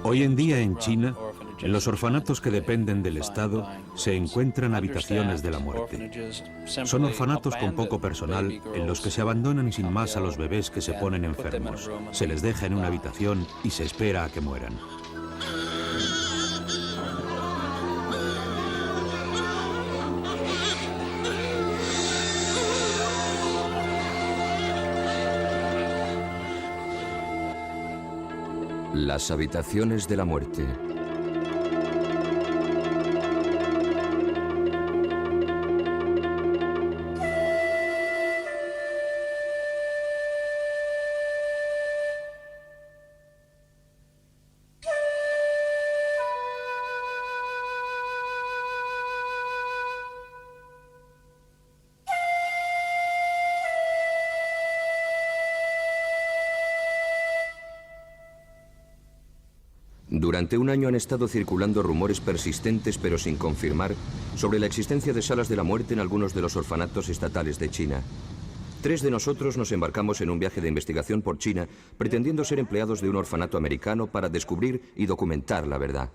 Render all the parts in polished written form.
Hoy en día en China, en los orfanatos que dependen del Estado, se encuentran habitaciones de la muerte. Son orfanatos con poco personal en los que se abandonan sin más a los bebés que se ponen enfermos. Se les deja en una habitación y se espera a que mueran. Las habitaciones de la muerte. Durante un año han estado circulando rumores persistentes, pero sin confirmar, sobre la existencia de salas de la muerte en algunos de los orfanatos estatales de China. 3 de nosotros nos embarcamos en un viaje de investigación por China, pretendiendo ser empleados de un orfanato americano para descubrir y documentar la verdad.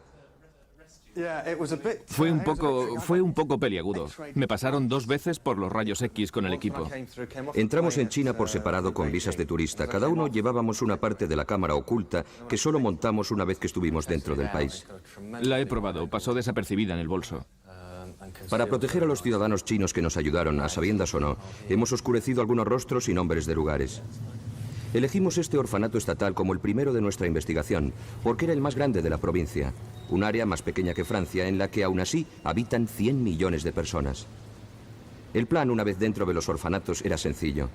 Fue un poco peliagudo. Me pasaron 2 veces por los rayos X con el equipo. Entramos en China por separado con visas de turista. Cada uno llevábamos una parte de la cámara oculta que solo montamos una vez que estuvimos dentro del país. La he probado, pasó desapercibida en el bolso. Para proteger a los ciudadanos chinos que nos ayudaron, a sabiendas o no, hemos oscurecido algunos rostros y nombres de lugares. Elegimos este orfanato estatal como el primero de nuestra investigación, porque era el más grande de la provincia, un área más pequeña que Francia, en la que aún así habitan 100 millones de personas. El plan, una vez dentro de los orfanatos, era sencillo.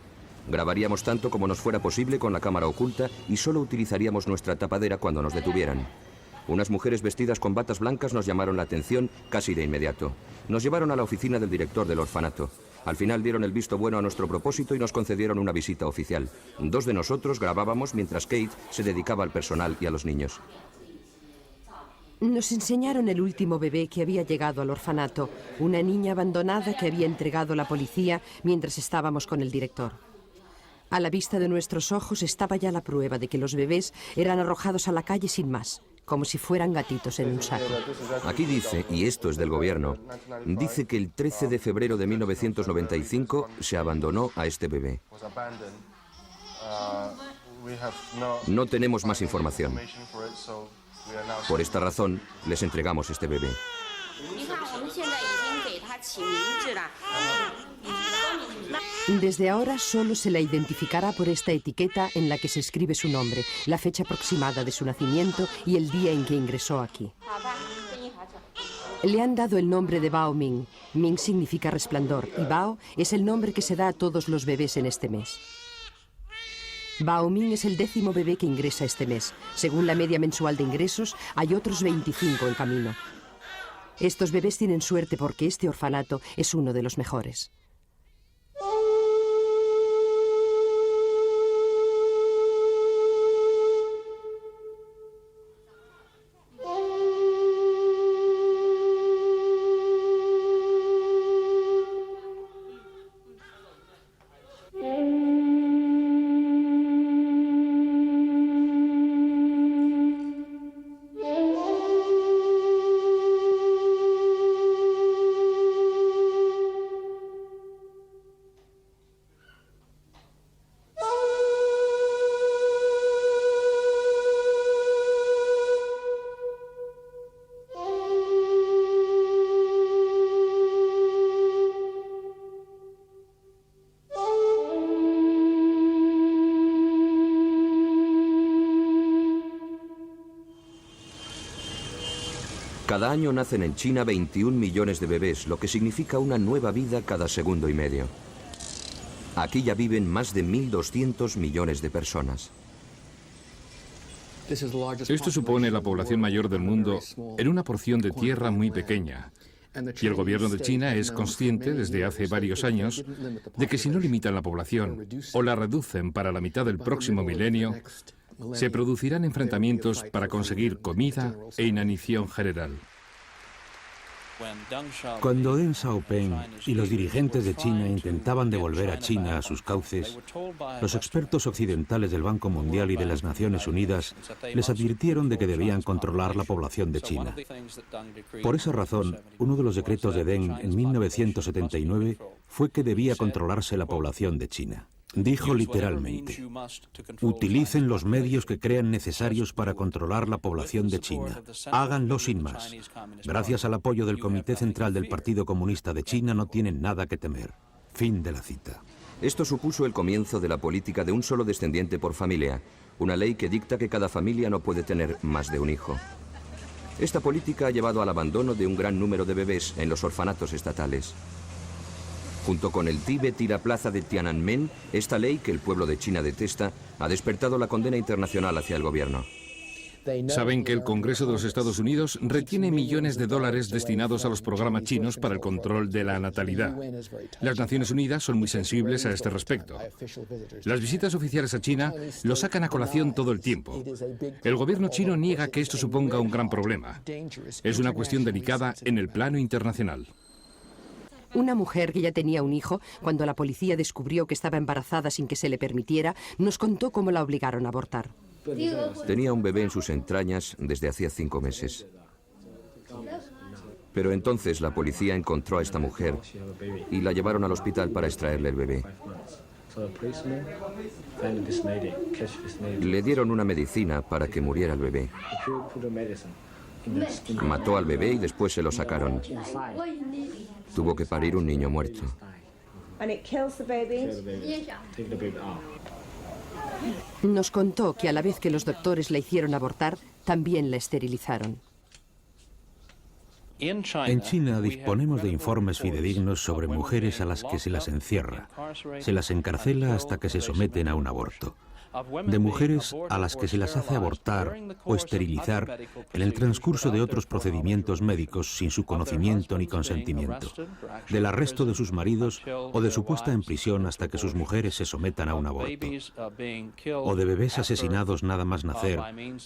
Grabaríamos tanto como nos fuera posible con la cámara oculta y solo utilizaríamos nuestra tapadera cuando nos detuvieran. Unas mujeres vestidas con batas blancas nos llamaron la atención casi de inmediato. Nos llevaron a la oficina del director del orfanato. Al final dieron el visto bueno a nuestro propósito y nos concedieron una visita oficial. 2 de nosotros grabábamos mientras Kate se dedicaba al personal y a los niños. Nos enseñaron el último bebé que había llegado al orfanato, una niña abandonada que había entregado la policía mientras estábamos con el director. A la vista de nuestros ojos estaba ya la prueba de que los bebés eran arrojados a la calle sin más, como si fueran gatitos en un saco. Aquí dice, y esto es del gobierno, dice que el 13 de febrero de 1995 se abandonó a este bebé. No tenemos más información. Por esta razón, les entregamos este bebé. Desde ahora solo se la identificará por esta etiqueta en la que se escribe su nombre, la fecha aproximada de su nacimiento y el día en que ingresó aquí. Le han dado el nombre de Bao Ming. Ming significa resplandor y Bao es el nombre que se da a todos los bebés en este mes. Bao Ming es el 10º bebé que ingresa este mes. Según la media mensual de ingresos, hay otros 25 en camino. Estos bebés tienen suerte porque este orfanato es uno de los mejores. Cada año nacen en China 21 millones de bebés, lo que significa una nueva vida cada segundo y medio. Aquí ya viven más de 1.200 millones de personas. Esto supone la población mayor del mundo en una porción de tierra muy pequeña. Y el gobierno de China es consciente desde hace varios años de que si no limitan la población o la reducen para la mitad del próximo milenio, se producirán enfrentamientos para conseguir comida e inanición general. Cuando Deng Xiaoping y los dirigentes de China intentaban devolver a China a sus cauces, los expertos occidentales del Banco Mundial y de las Naciones Unidas les advirtieron de que debían controlar la población de China. Por esa razón, uno de los decretos de Deng en 1979 fue que debía controlarse la población de China. Dijo literalmente: utilicen los medios que crean necesarios para controlar la población de China. Háganlo sin más. Gracias al apoyo del Comité Central del Partido Comunista de China no tienen nada que temer. Fin de la cita. Esto supuso el comienzo de la política de un solo descendiente por familia, una ley que dicta que cada familia no puede tener más de un hijo. Esta política ha llevado al abandono de un gran número de bebés en los orfanatos estatales. Junto con el Tíbet y la plaza de Tiananmen, esta ley, que el pueblo de China detesta, ha despertado la condena internacional hacia el gobierno. Saben que el Congreso de los Estados Unidos retiene millones de dólares destinados a los programas chinos para el control de la natalidad. Las Naciones Unidas son muy sensibles a este respecto. Las visitas oficiales a China lo sacan a colación todo el tiempo. El gobierno chino niega que esto suponga un gran problema. Es una cuestión delicada en el plano internacional. Una mujer que ya tenía un hijo, cuando la policía descubrió que estaba embarazada sin que se le permitiera, nos contó cómo la obligaron a abortar. Tenía un bebé en sus entrañas desde hacía 5 meses. Pero entonces la policía encontró a esta mujer y la llevaron al hospital para extraerle el bebé. Le dieron una medicina para que muriera el bebé. Mató al bebé y después se lo sacaron. Tuvo que parir un niño muerto. Nos contó que a la vez que los doctores la hicieron abortar, también la esterilizaron. En China disponemos de informes fidedignos sobre mujeres a las que se las encierra, se las encarcela hasta que se someten a un aborto. De mujeres a las que se las hace abortar o esterilizar en el transcurso de otros procedimientos médicos sin su conocimiento ni consentimiento, del arresto de sus maridos o de su puesta en prisión hasta que sus mujeres se sometan a un aborto, o de bebés asesinados nada más nacer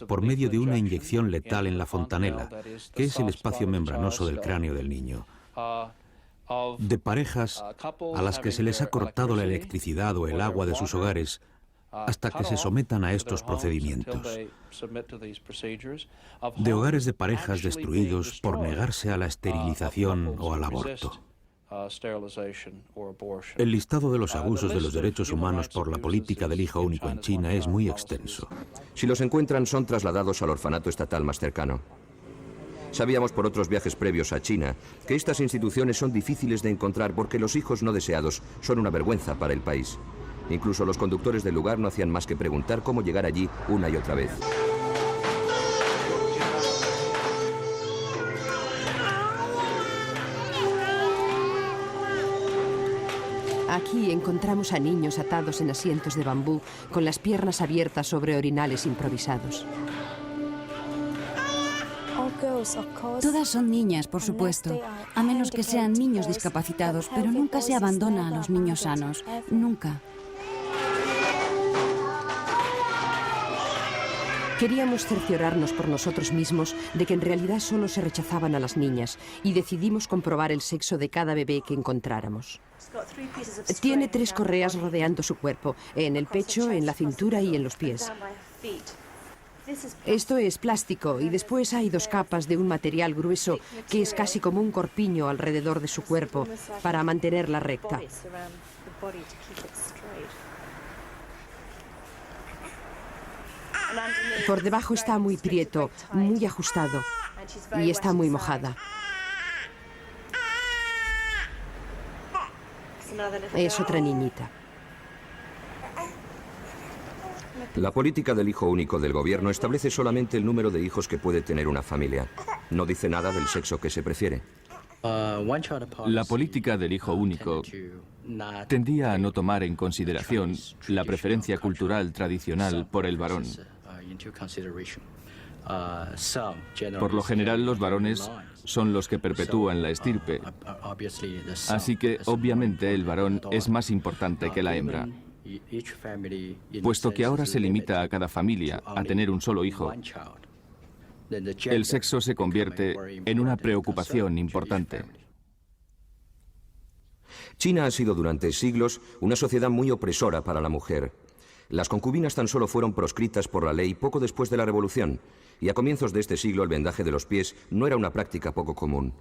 por medio de una inyección letal en la fontanela, que es el espacio membranoso del cráneo del niño, de parejas a las que se les ha cortado la electricidad o el agua de sus hogares hasta que se sometan a estos procedimientos, de hogares de parejas destruidos por negarse a la esterilización o al aborto. El listado de los abusos de los derechos humanos por la política del hijo único en China es muy extenso. Si los encuentran, son trasladados al orfanato estatal más cercano. Sabíamos por otros viajes previos a China que estas instituciones son difíciles de encontrar porque los hijos no deseados son una vergüenza para el país. Incluso los conductores del lugar no hacían más que preguntar cómo llegar allí una y otra vez. Aquí encontramos a niños atados en asientos de bambú, con las piernas abiertas sobre orinales improvisados. Todas son niñas, por supuesto, a menos que sean niños discapacitados, pero nunca se abandona a los niños sanos, nunca. Queríamos cerciorarnos por nosotros mismos de que en realidad solo se rechazaban a las niñas y decidimos comprobar el sexo de cada bebé que encontráramos. Tiene 3 correas rodeando su cuerpo, en el pecho, en la cintura y en los pies. Esto es plástico y después hay 2 capas de un material grueso que es casi como un corpiño alrededor de su cuerpo para mantenerla recta. Por debajo está muy prieto, muy ajustado y está muy mojada. Es otra niñita. La política del hijo único del gobierno establece solamente el número de hijos que puede tener una familia. No dice nada del sexo que se prefiere. La política del hijo único tendía a no tomar en consideración la preferencia cultural tradicional por el varón. Por lo general, los varones son los que perpetúan la estirpe, así que obviamente el varón es más importante que la hembra. Puesto que ahora se limita a cada familia a tener un solo hijo, el sexo se convierte en una preocupación importante. China ha sido durante siglos una sociedad muy opresora para la mujer. Las concubinas tan solo fueron proscritas por la ley poco después de la Revolución, y a comienzos de este siglo el vendaje de los pies no era una práctica poco común.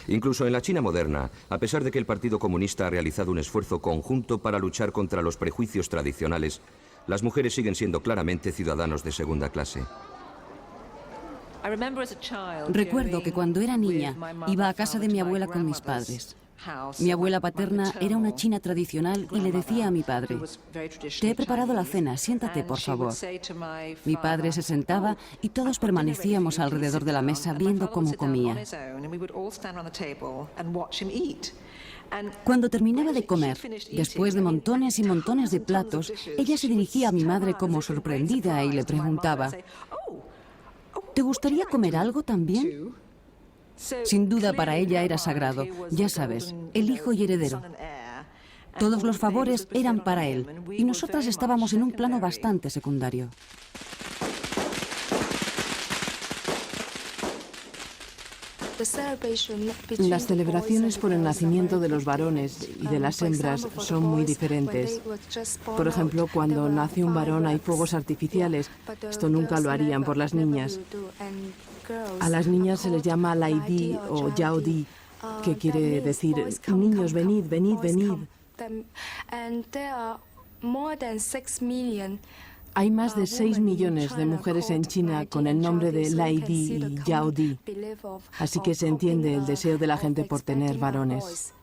Incluso en la China moderna, a pesar de que el Partido Comunista ha realizado un esfuerzo conjunto para luchar contra los prejuicios tradicionales, las mujeres siguen siendo claramente ciudadanos de segunda clase. Recuerdo que cuando era niña iba a casa de mi abuela con mis padres. Mi abuela paterna era una china tradicional y le decía a mi padre: «Te he preparado la cena, siéntate, por favor». Mi padre se sentaba y todos permanecíamos alrededor de la mesa viendo cómo comía. Cuando terminaba de comer, después de montones y montones de platos, ella se dirigía a mi madre como sorprendida y le preguntaba: «¿Te gustaría comer algo también?». Sin duda para ella era sagrado, ya sabes, el hijo y heredero. Todos los favores eran para él y nosotras estábamos en un plano bastante secundario. Las celebraciones por el nacimiento de los varones y de las hembras son muy diferentes. Por ejemplo, cuando nace un varón hay fuegos artificiales. Esto nunca lo harían por las niñas. A las niñas se les llama Lai Di o Yao Di, que quiere decir: niños, venid, venid, venid. Hay más de 6 millones de mujeres en China con el nombre de Lai Di y Yao Di, así que se entiende el deseo de la gente por tener varones.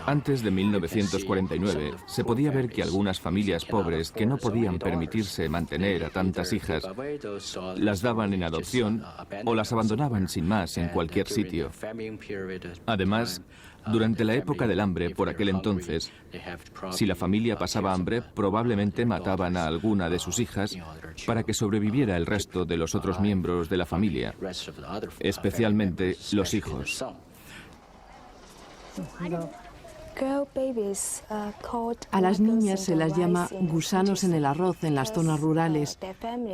Antes de 1949, se podía ver que algunas familias pobres que no podían permitirse mantener a tantas hijas las daban en adopción o las abandonaban sin más en cualquier sitio. Además, durante la época del hambre por aquel entonces, si la familia pasaba hambre, probablemente mataban a alguna de sus hijas para que sobreviviera el resto de los otros miembros de la familia, especialmente los hijos. A las niñas se las llama gusanos en el arroz en las zonas rurales,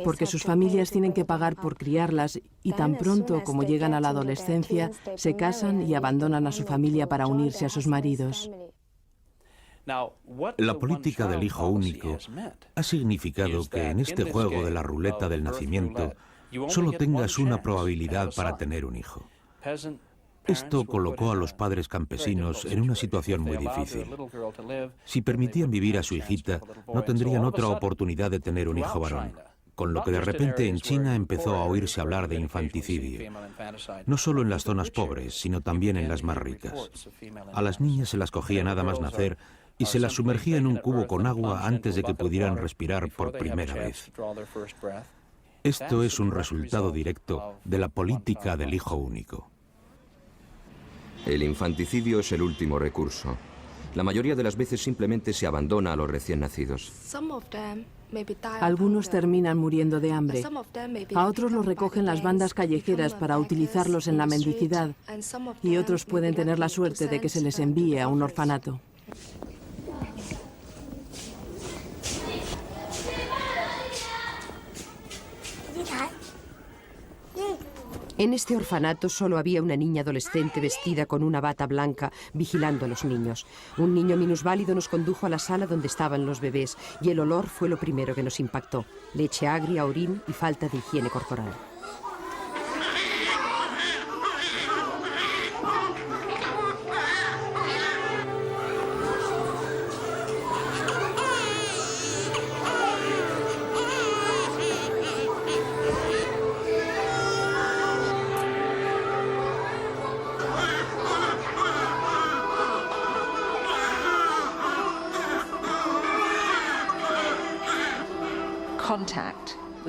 porque sus familias tienen que pagar por criarlas y tan pronto como llegan a la adolescencia se casan y abandonan a su familia para unirse a sus maridos. La política del hijo único ha significado que en este juego de la ruleta del nacimiento solo tengas una probabilidad para tener un hijo. Esto colocó a los padres campesinos en una situación muy difícil. Si permitían vivir a su hijita, no tendrían otra oportunidad de tener un hijo varón, con lo que de repente en China empezó a oírse hablar de infanticidio, no solo en las zonas pobres, sino también en las más ricas. A las niñas se las cogía nada más nacer y se las sumergía en un cubo con agua antes de que pudieran respirar por primera vez. Esto es un resultado directo de la política del hijo único. El infanticidio es el último recurso. La mayoría de las veces simplemente se abandona a los recién nacidos. Algunos terminan muriendo de hambre. A otros los recogen las bandas callejeras para utilizarlos en la mendicidad. Y otros pueden tener la suerte de que se les envíe a un orfanato. En este orfanato solo había una niña adolescente vestida con una bata blanca vigilando a los niños. Un niño minusválido nos condujo a la sala donde estaban los bebés y el olor fue lo primero que nos impactó. Leche agria, orín y falta de higiene corporal.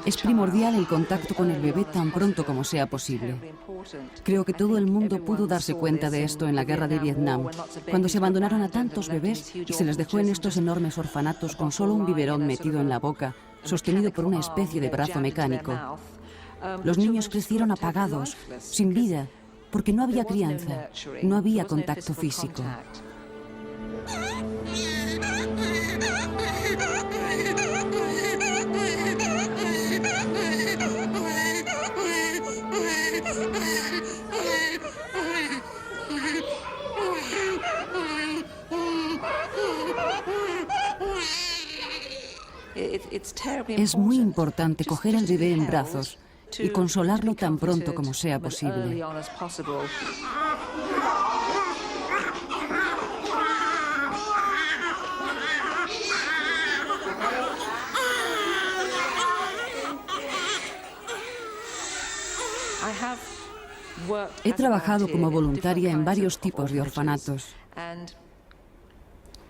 Es primordial el contacto con el bebé tan pronto como sea posible. Creo que todo el mundo pudo darse cuenta de esto en la guerra de Vietnam, cuando se abandonaron a tantos bebés y se les dejó en estos enormes orfanatos con solo un biberón metido en la boca, sostenido por una especie de brazo mecánico. Los niños crecieron apagados, sin vida, porque no había crianza, no había contacto físico. Es muy importante coger al bebé en brazos y consolarlo tan pronto como sea posible. He trabajado como voluntaria en varios tipos de orfanatos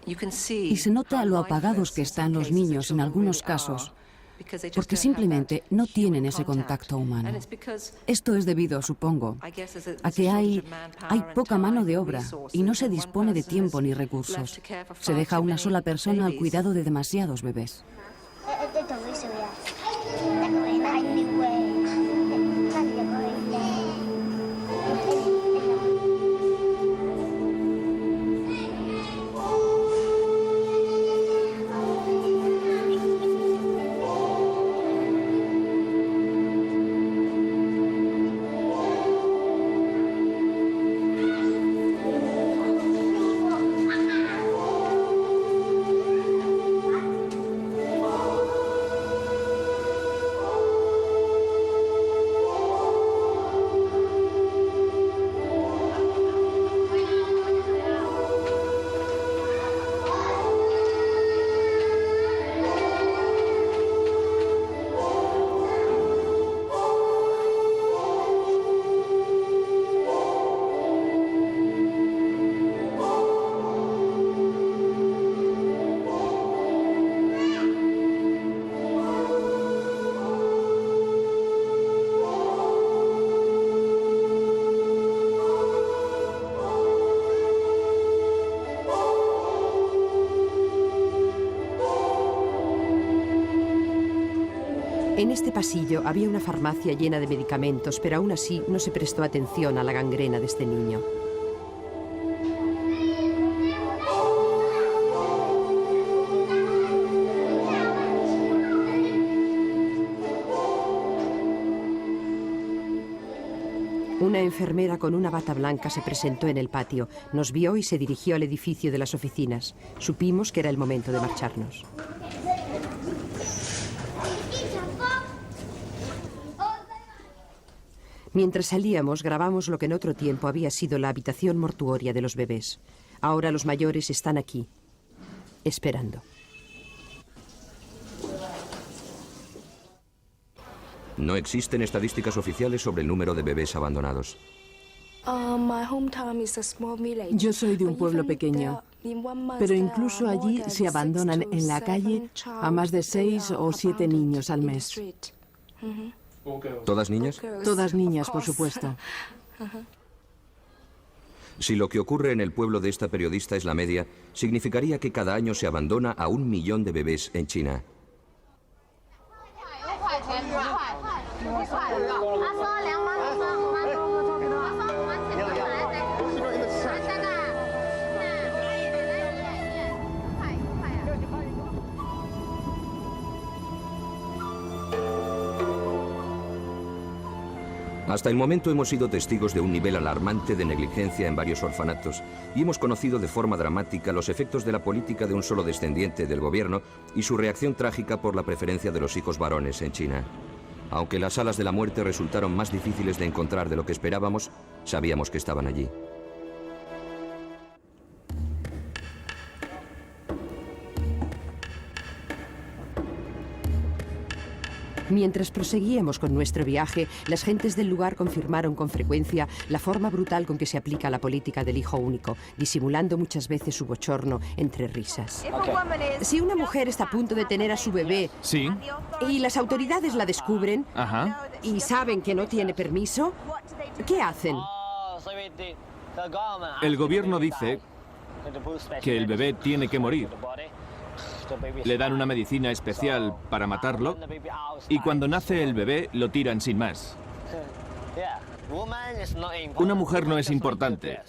y se nota lo apagados que están los niños en algunos casos, porque simplemente no tienen ese contacto humano. Esto es debido, supongo, a que hay poca mano de obra y no se dispone de tiempo ni recursos. Se deja a una sola persona al cuidado de demasiados bebés. En este pasillo había una farmacia llena de medicamentos, pero aún así no se prestó atención a la gangrena de este niño. Una enfermera con una bata blanca se presentó en el patio, nos vio y se dirigió al edificio de las oficinas. Supimos que era el momento de marcharnos. Mientras salíamos, grabamos lo que en otro tiempo había sido la habitación mortuoria de los bebés. Ahora los mayores están aquí, esperando. No existen estadísticas oficiales sobre el número de bebés abandonados. Yo soy de un pueblo pequeño, pero incluso allí se abandonan en la calle a más de 6 o 7 niños al mes. ¿Todas niñas? Todas niñas, por supuesto. Si lo que ocurre en el pueblo de esta periodista es la media, significaría que cada año se abandona a 1 millón de bebés en China. Hasta el momento hemos sido testigos de un nivel alarmante de negligencia en varios orfanatos y hemos conocido de forma dramática los efectos de la política de un solo descendiente del gobierno y su reacción trágica por la preferencia de los hijos varones en China. Aunque las salas de la muerte resultaron más difíciles de encontrar de lo que esperábamos, sabíamos que estaban allí. Mientras proseguíamos con nuestro viaje, las gentes del lugar confirmaron con frecuencia la forma brutal con que se aplica la política del hijo único, disimulando muchas veces su bochorno entre risas. Si una mujer está a punto de tener a su bebé, sí, y las autoridades la descubren, y saben que no tiene permiso, ¿qué hacen? El gobierno dice que el bebé tiene que morir. Le dan una medicina especial para matarlo y cuando nace el bebé lo tiran sin más. Una mujer no es importante.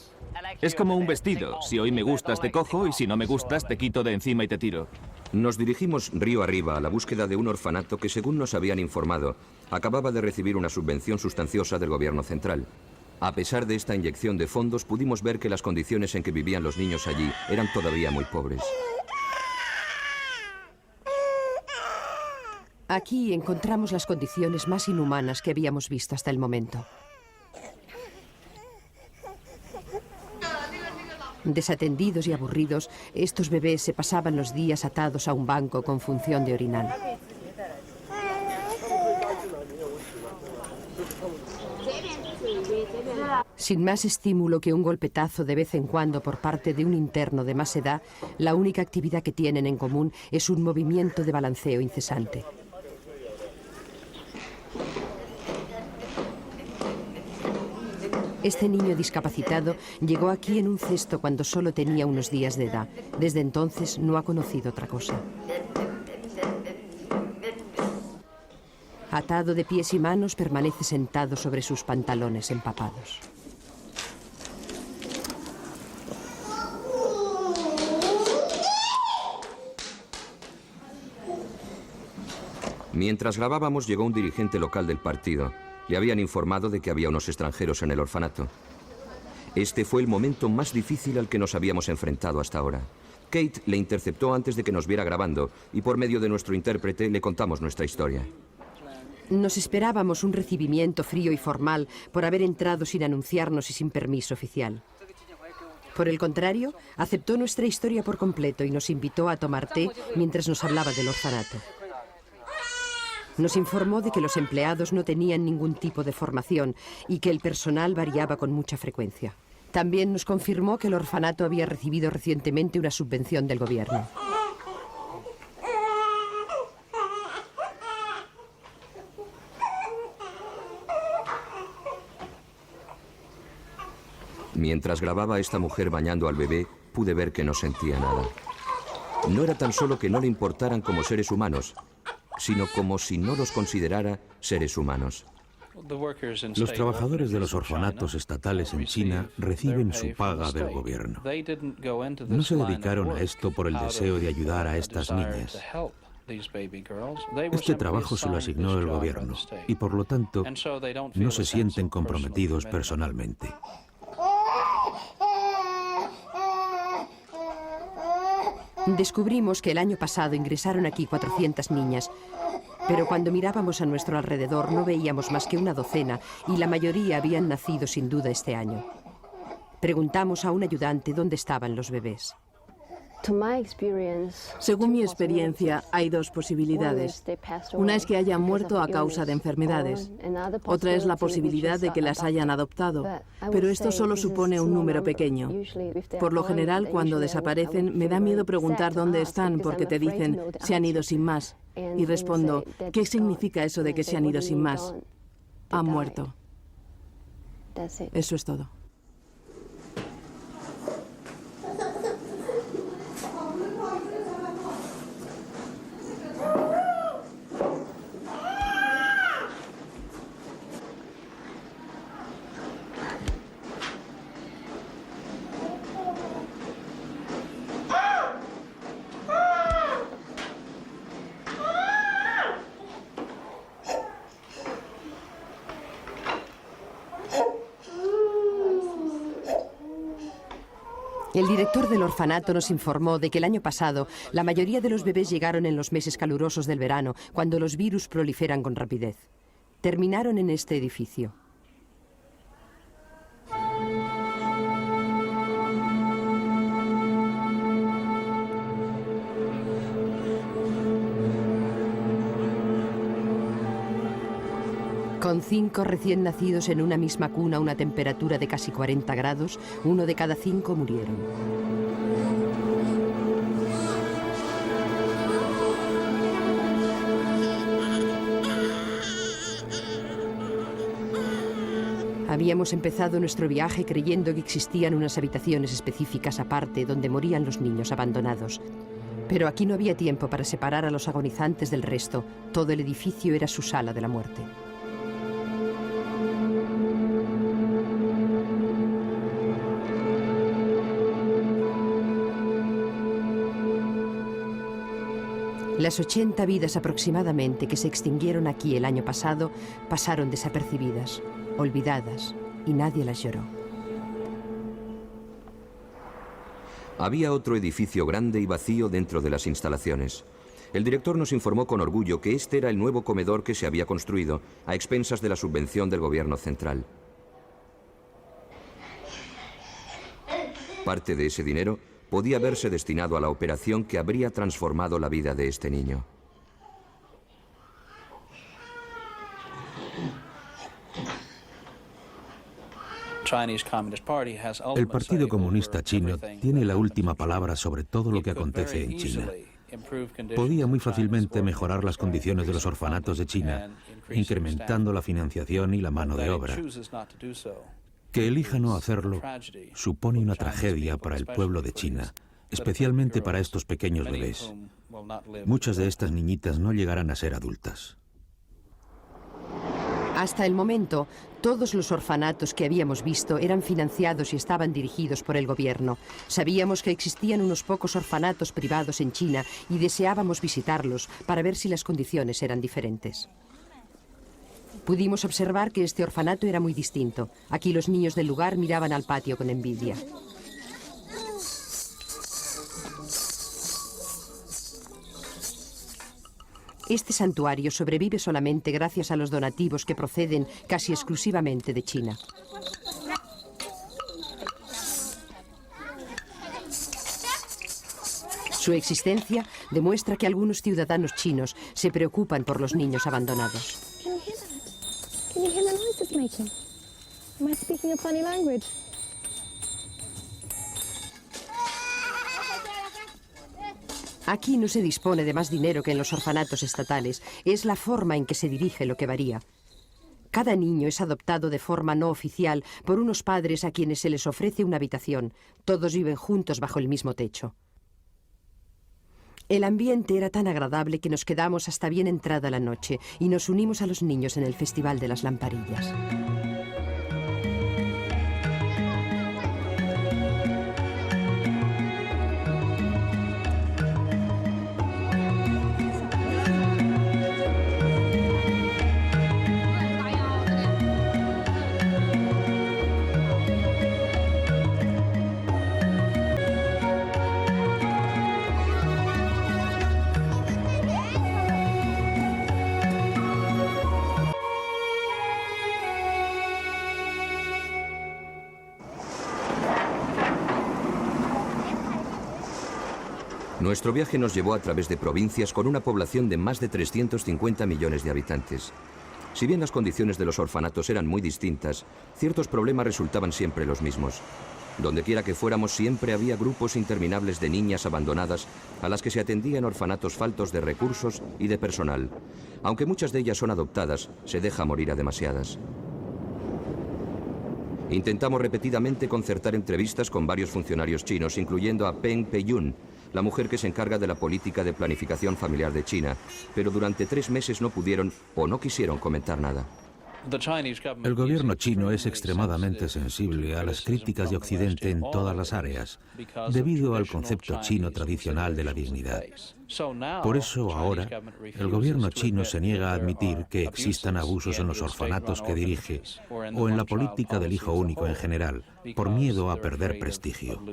Es como un vestido. Si hoy me gustas te cojo y si no me gustas te quito de encima y te tiro. Nos dirigimos río arriba a la búsqueda de un orfanato que, según nos habían informado, acababa de recibir una subvención sustanciosa del gobierno central. A pesar de esta inyección de fondos, pudimos ver que las condiciones en que vivían los niños allí eran todavía muy pobres. Aquí encontramos las condiciones más inhumanas que habíamos visto hasta el momento. Desatendidos y aburridos, estos bebés se pasaban los días atados a un banco con función de orinal. Sin más estímulo que un golpetazo de vez en cuando por parte de un interno de más edad, la única actividad que tienen en común es un movimiento de balanceo incesante. Este niño discapacitado llegó aquí en un cesto cuando solo tenía unos días de edad. Desde entonces no ha conocido otra cosa. Atado de pies y manos, permanece sentado sobre sus pantalones empapados. Mientras grabábamos llegó un dirigente local del partido. Le habían informado de que había unos extranjeros en el orfanato. Este fue el momento más difícil al que nos habíamos enfrentado hasta ahora. Kate le interceptó antes de que nos viera grabando y por medio de nuestro intérprete le contamos nuestra historia. Nos esperábamos un recibimiento frío y formal por haber entrado sin anunciarnos y sin permiso oficial. Por el contrario, aceptó nuestra historia por completo y nos invitó a tomar té mientras nos hablaba del orfanato. Nos informó de que los empleados no tenían ningún tipo de formación y que el personal variaba con mucha frecuencia. También nos confirmó que el orfanato había recibido recientemente una subvención del gobierno. Mientras grababa a esta mujer bañando al bebé, pude ver que no sentía nada. No era tan solo que no le importaran como seres humanos, sino como si no los considerara seres humanos. Los trabajadores de los orfanatos estatales en China reciben su paga del gobierno. No se dedicaron a esto por el deseo de ayudar a estas niñas. Este trabajo se lo asignó el gobierno y por lo tanto no se sienten comprometidos personalmente. Descubrimos que el año pasado ingresaron aquí 400 niñas, pero cuando mirábamos a nuestro alrededor no veíamos más que una docena y la mayoría habían nacido sin duda este año. Preguntamos a un ayudante dónde estaban los bebés. Según mi experiencia, hay dos posibilidades. Una es que hayan muerto a causa de enfermedades. Otra es la posibilidad de que las hayan adoptado. Pero esto solo supone un número pequeño. Por lo general, cuando desaparecen, me da miedo preguntar dónde están porque te dicen, se han ido sin más. Y respondo, ¿qué significa eso de que se han ido sin más? Han muerto. Eso es todo. El director del orfanato nos informó de que el año pasado la mayoría de los bebés llegaron en los meses calurosos del verano, cuando los virus proliferan con rapidez. Terminaron en este edificio. Con 5 recién nacidos en una misma cuna a una temperatura de casi 40 grados, 1 de cada 5 murieron. Habíamos empezado nuestro viaje creyendo que existían unas habitaciones específicas aparte donde morían los niños abandonados. Pero aquí no había tiempo para separar a los agonizantes del resto. Todo el edificio era su sala de la muerte. Las 80 vidas aproximadamente que se extinguieron aquí el año pasado pasaron desapercibidas, olvidadas, y nadie las lloró. Había otro edificio grande y vacío dentro de las instalaciones. El director nos informó con orgullo que este era el nuevo comedor que se había construido, a expensas de la subvención del gobierno central. Parte de ese dinero podía haberse destinado a la operación que habría transformado la vida de este niño. El Partido Comunista Chino tiene la última palabra sobre todo lo que acontece en China. Podía muy fácilmente mejorar las condiciones de los orfanatos de China, incrementando la financiación y la mano de obra. Que elija no hacerlo supone una tragedia para el pueblo de China, especialmente para estos pequeños bebés. Muchas de estas niñitas no llegarán a ser adultas. Hasta el momento, todos los orfanatos que habíamos visto eran financiados y estaban dirigidos por el gobierno. Sabíamos que existían unos pocos orfanatos privados en China y deseábamos visitarlos para ver si las condiciones eran diferentes. Pudimos observar que este orfanato era muy distinto. Aquí los niños del lugar miraban al patio con envidia. Este santuario sobrevive solamente gracias a los donativos que proceden casi exclusivamente de China. Su existencia demuestra que algunos ciudadanos chinos se preocupan por los niños abandonados. Aquí no se dispone de más dinero que en los orfanatos estatales. Es la forma en que se dirige lo que varía. Cada niño es adoptado de forma no oficial por unos padres a quienes se les ofrece una habitación. Todos viven juntos bajo el mismo techo. El ambiente era tan agradable que nos quedamos hasta bien entrada la noche y nos unimos a los niños en el Festival de las Lamparillas. Nuestro viaje nos llevó a través de provincias con una población de más de 350 millones de habitantes. Si bien las condiciones de los orfanatos eran muy distintas, ciertos problemas resultaban siempre los mismos. Dondequiera que fuéramos siempre había grupos interminables de niñas abandonadas a las que se atendía en orfanatos faltos de recursos y de personal. Aunque muchas de ellas son adoptadas, se deja morir a demasiadas. Intentamos repetidamente concertar entrevistas con varios funcionarios chinos, incluyendo a Peng Peiyun, la mujer que se encarga de la política de planificación familiar de China, pero durante 3 meses no pudieron o no quisieron comentar nada. El gobierno chino es extremadamente sensible a las críticas de Occidente en todas las áreas, debido al concepto chino tradicional de la dignidad. Por eso ahora, el gobierno chino se niega a admitir que existan abusos en los orfanatos que dirige o en la política del hijo único en general, por miedo a perder prestigio.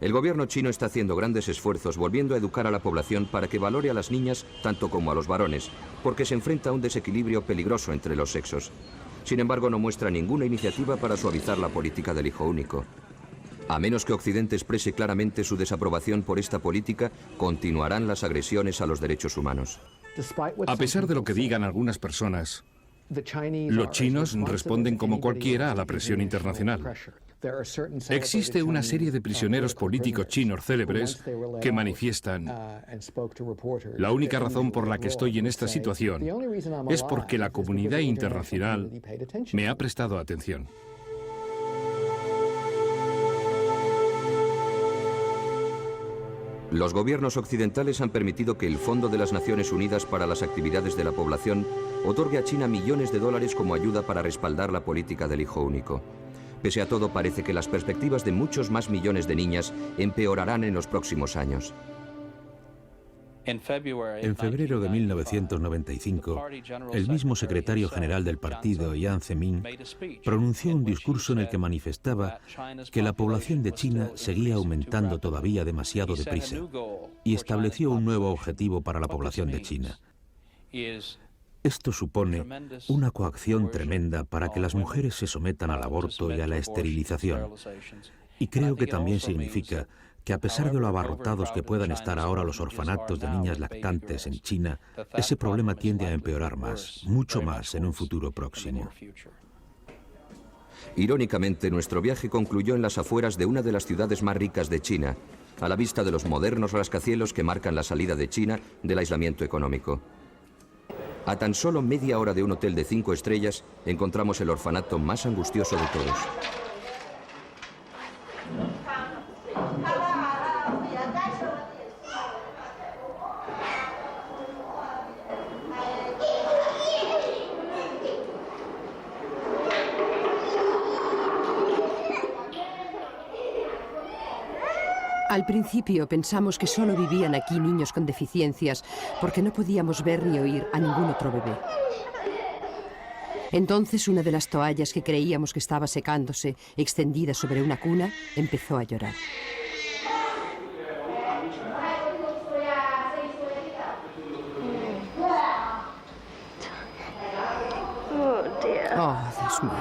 El gobierno chino está haciendo grandes esfuerzos volviendo a educar a la población para que valore a las niñas tanto como a los varones, porque se enfrenta a un desequilibrio peligroso entre los sexos. Sin embargo, no muestra ninguna iniciativa para suavizar la política del hijo único. A menos que Occidente exprese claramente su desaprobación por esta política, continuarán las agresiones a los derechos humanos. A pesar de lo que digan algunas personas, los chinos responden como cualquiera a la presión internacional. Existe una serie de prisioneros políticos chinos célebres que manifiestan: la única razón por la que estoy en esta situación es porque la comunidad internacional me ha prestado atención. Los gobiernos occidentales han permitido que el Fondo de las Naciones Unidas para las Actividades de la Población otorgue a China millones de dólares como ayuda para respaldar la política del hijo único. Pese a todo, parece que las perspectivas de muchos más millones de niñas empeorarán en los próximos años. En febrero de 1995, el mismo secretario general del partido, Jiang Zemin, pronunció un discurso en el que manifestaba que la población de China seguía aumentando todavía demasiado deprisa y estableció un nuevo objetivo para la población de China. Esto supone una coacción tremenda para que las mujeres se sometan al aborto y a la esterilización. Y creo que también significa que a pesar de lo abarrotados que puedan estar ahora los orfanatos de niñas lactantes en China, ese problema tiende a empeorar más, mucho más en un futuro próximo. Irónicamente, nuestro viaje concluyó en las afueras de una de las ciudades más ricas de China, a la vista de los modernos rascacielos que marcan la salida de China del aislamiento económico. A tan solo media hora de un hotel de 5 estrellas, encontramos el orfanato más angustioso de todos. Al principio pensamos que solo vivían aquí niños con deficiencias porque no podíamos ver ni oír a ningún otro bebé. Entonces una de las toallas que creíamos que estaba secándose, extendida sobre una cuna, empezó a llorar. Oh, Dios mío.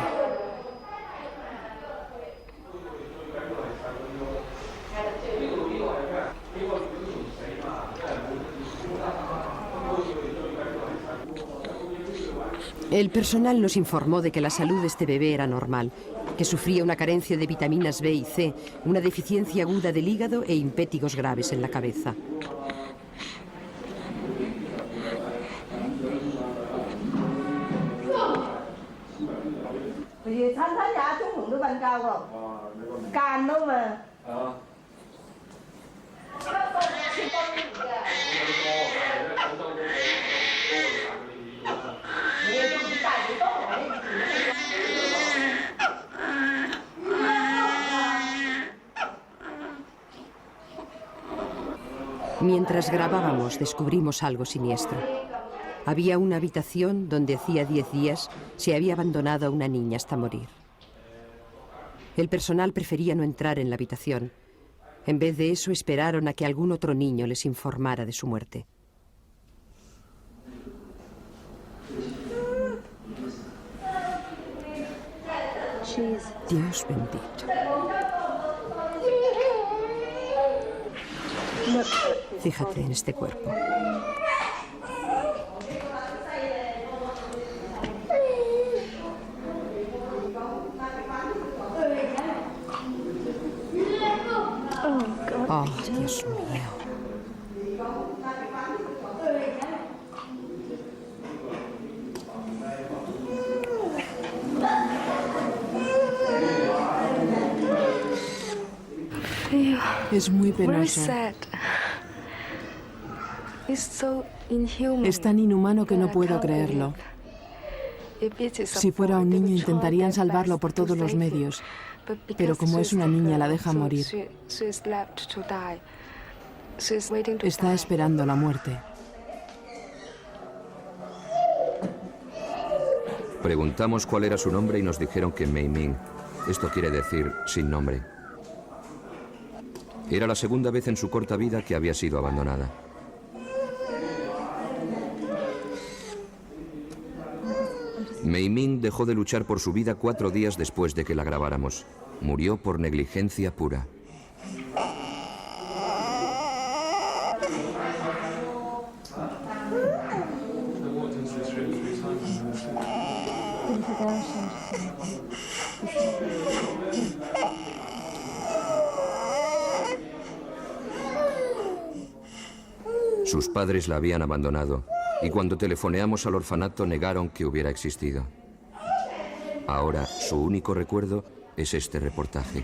El personal nos informó de que la salud de este bebé era normal, que sufría una carencia de vitaminas B y C, una deficiencia aguda del hígado e impétigos graves en la cabeza. Mientras grabábamos, descubrimos algo siniestro. Había una habitación donde hacía 10 días se había abandonado a una niña hasta morir. El personal prefería no entrar en la habitación. En vez de eso, esperaron a que algún otro niño les informara de su muerte. Dios bendito. Fíjate en este cuerpo. Oh, Dios mío. Es muy penoso. Es tan inhumano que no puedo creerlo. Si fuera un niño intentarían salvarlo por todos los medios, pero como es una niña la dejan morir. Está esperando la muerte. Preguntamos cuál era su nombre y nos dijeron que Mei Ming. Esto quiere decir sin nombre. Era la segunda vez en su corta vida que había sido abandonada. Mei Ming dejó de luchar por su vida 4 días después de que la grabáramos. Murió por negligencia pura. Sus padres la habían abandonado y cuando telefoneamos al orfanato negaron que hubiera existido. Ahora su único recuerdo es este reportaje.